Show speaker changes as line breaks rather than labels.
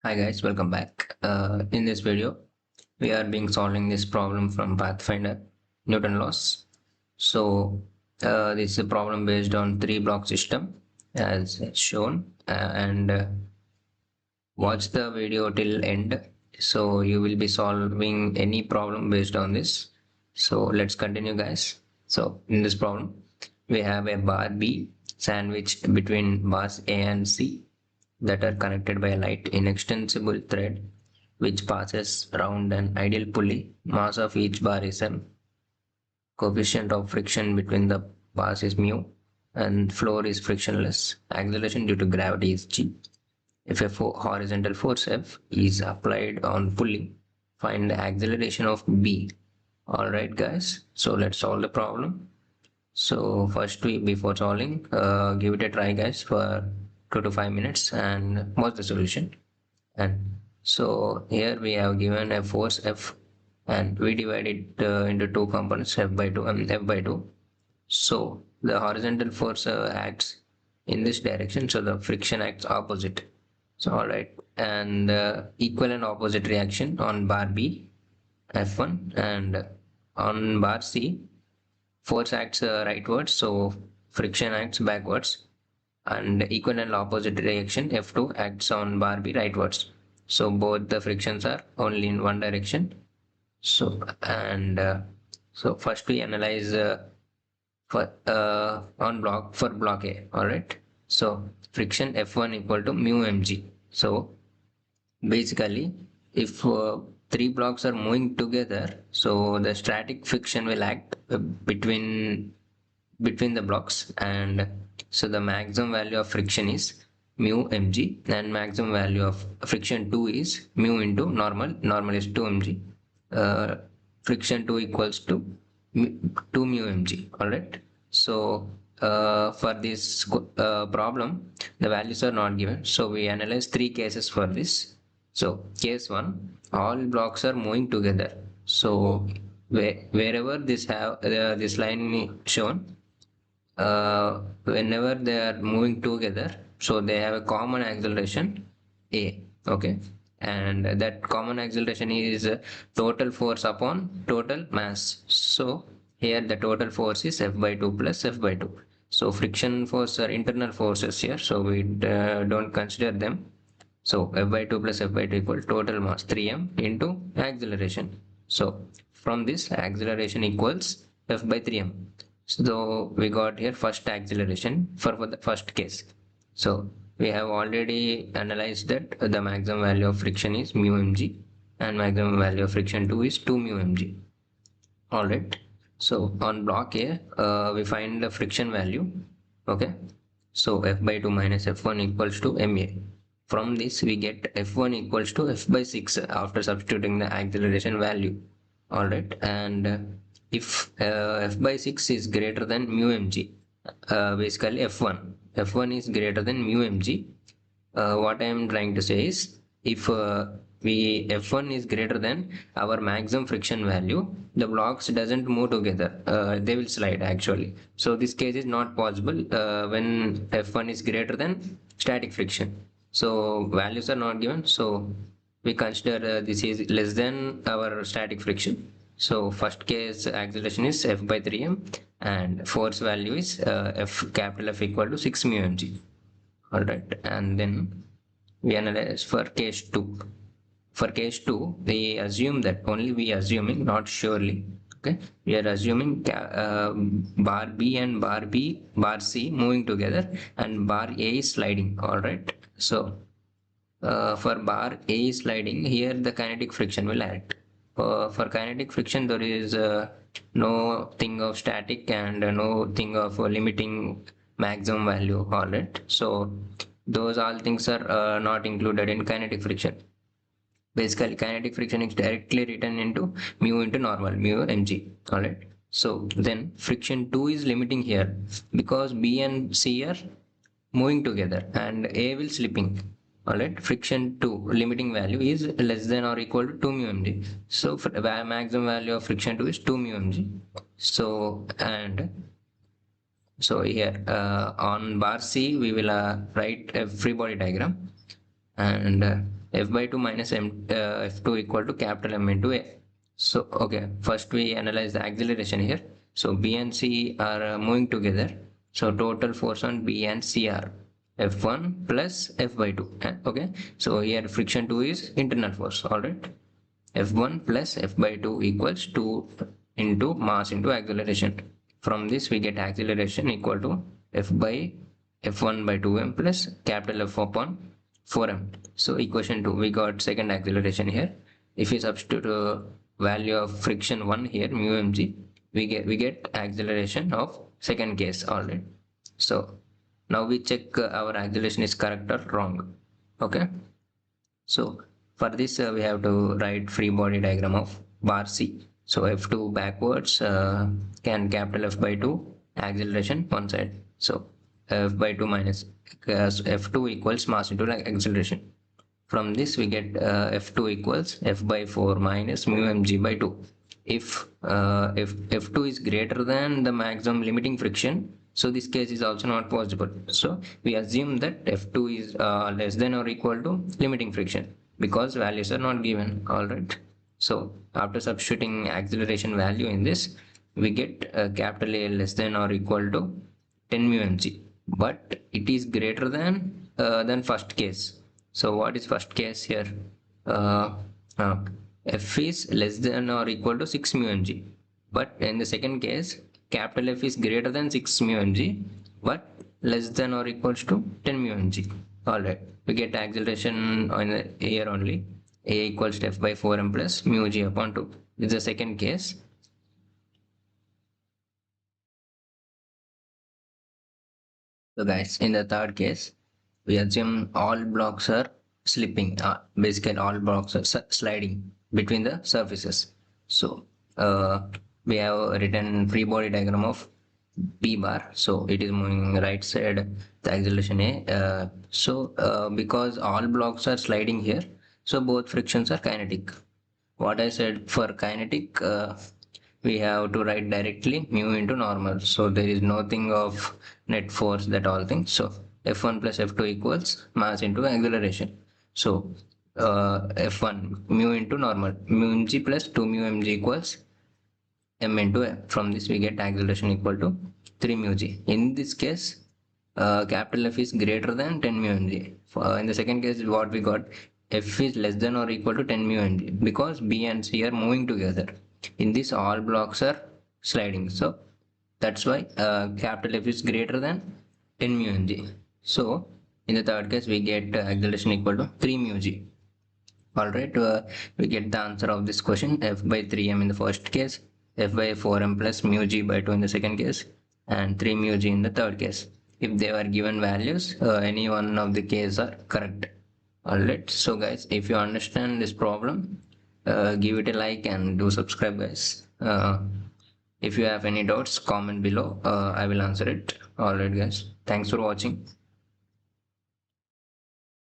Hi guys, welcome back. In this video, we are being solving this problem from Pathfinder, Newton laws. So this is a problem based on three block system as shown, and watch the video till end. So you will be solving any problem based on this. So let's continue, guys. So in this problem, we have a bar B sandwiched between bars A and C that are connected by a light inextensible thread which passes around an ideal pulley. Mass of each bar is m. Coefficient of friction between the bars is mu, and floor is frictionless. Acceleration due to gravity is g. If a horizontal force F is applied on pulley, find the acceleration of B. Alright guys, so let's solve the problem. So first before solving, give it a try guys for 2 to 5 minutes and watch the solution. And so here we have given a force F and we divide it into two components, F by 2 and F by 2. So the horizontal force acts in this direction, so the friction acts opposite. So alright, and equal and opposite reaction on bar B, F1, and on bar C, force acts rightwards, so friction acts backwards, and equal and opposite reaction F2 acts on bar B rightwards. So both the frictions are only in one direction. So and so first we analyze for on block for block A. All right. So friction F1 equal to mu mg. So basically, if three blocks are moving together, so the static friction will act between the blocks, and so the maximum value of friction is mu mg, and maximum value of friction 2 is mu into normal is 2 mg. Friction 2 equals to 2 mu mg. All right. So for this problem, the values are not given, so we analyze three cases for this. So case 1, all blocks are moving together. So wherever this line shown, whenever they are moving together, so they have a common acceleration a. Okay, and that common acceleration is total force upon total mass. So here the total force is F by 2 plus F by 2. So friction force are internal forces here, so we don't consider them. So F by 2 plus F by 2 equal total mass 3m into acceleration. So from this, acceleration equals F by 3m. So we got here first acceleration for the first case. So we have already analyzed that the maximum value of friction is mu mg and maximum value of friction 2 is 2 mu mg. Alright. So on block A, we find the friction value. Okay. So F by 2 minus F1 equals to ma. From this we get F1 equals to F by 6 after substituting the acceleration value. Alright, and if F by 6 is greater than mu mg, basically F1 is greater than mu mg. What I am trying to say is, if we F1 is greater than our maximum friction value, the blocks doesn't move together, they will slide actually. So this case is not possible when F1 is greater than static friction. So values are not given, so we consider this is less than our static friction. So first case acceleration is F by 3m and force value is capital F equal to 6 mu mg. Alright, and then we analyze for case 2. For case 2, we assume that only we assuming, not surely. Okay, we are assuming bar B and bar C moving together and bar A is sliding. Alright, so for bar A is sliding, here the kinetic friction will act. For kinetic friction, there is no thing of static and no thing of limiting maximum value. Alright, so those all things are not included in kinetic friction. Basically, kinetic friction is directly written into mu into normal, mu mg. Alright, so then friction 2 is limiting here because B and C are moving together and A will slipping. Alright, friction 2 limiting value is less than or equal to 2 mu mg. So maximum value of friction 2 is 2 mu mg. So and so here on bar C we will write a free body diagram. and f by 2 minus f2 equal to capital M into A. So okay, first we analyze the acceleration here. So B and C are moving together. So total force on B and C are F1 plus F by 2. Okay, so here friction 2 is internal force. All right, F1 plus F by 2 equals 2 into mass into acceleration. From this we get acceleration equal to F by F1 by 2m plus capital F upon 4m. So equation 2, we got second acceleration here. If we substitute value of friction 1 here, mu mg, we get acceleration of second case already. So now we check our acceleration is correct or wrong. Okay, so for this we have to write free body diagram of bar C. So F2 backwards, can capital F by 2 acceleration one side. So F by 2 minus F2 equals mass into like acceleration. From this we get F2 equals F by 4 minus mu mg by 2. If F2 is greater than the maximum limiting friction, so this case is also not possible. So we assume that F2 is less than or equal to limiting friction because values are not given. All right. So after substituting acceleration value in this, we get capital A less than or equal to 10 mu mg, but it is greater than first case. So what is first case here? Uh, uh, F is less than or equal to 6 mu mg, but in the second case, capital F is greater than 6 mu mg, but less than or equals to 10 mu mg. All right, we get acceleration on the here only. A equals to F by 4m plus mu g upon 2. This is the second case. So guys, in the third case, we assume all blocks are slipping. Basically, all blocks are sliding between the surfaces. So we have written free body diagram of B bar. So it is moving right side, the acceleration A. Because all blocks are sliding here, so both frictions are kinetic. What I said for kinetic, we have to write directly mu into normal. So there is nothing of net force, that all things. So F1 plus F2 equals mass into acceleration. So F1 mu into normal, mu mg plus 2 mu mg equals m into f. From this we get acceleration equal to 3 mu g. In this case, capital F is greater than 10 mu mg. In the second case, what we got, F is less than or equal to 10 mu mg because B and C are moving together. In this, all blocks are sliding. So that's why capital F is greater than 10 mu mg. So in the third case, we get acceleration equal to 3 mu g. Alright, we get the answer of this question, F by 3m in the first case, F by 4m plus mu g by 2 in the second case, and 3 mu g in the third case. If they were given values, any one of the cases are correct. Alright, so guys, if you understand this problem, give it a like and do subscribe, guys. If you have any doubts, comment below. I will answer it. Alright, guys, thanks for watching.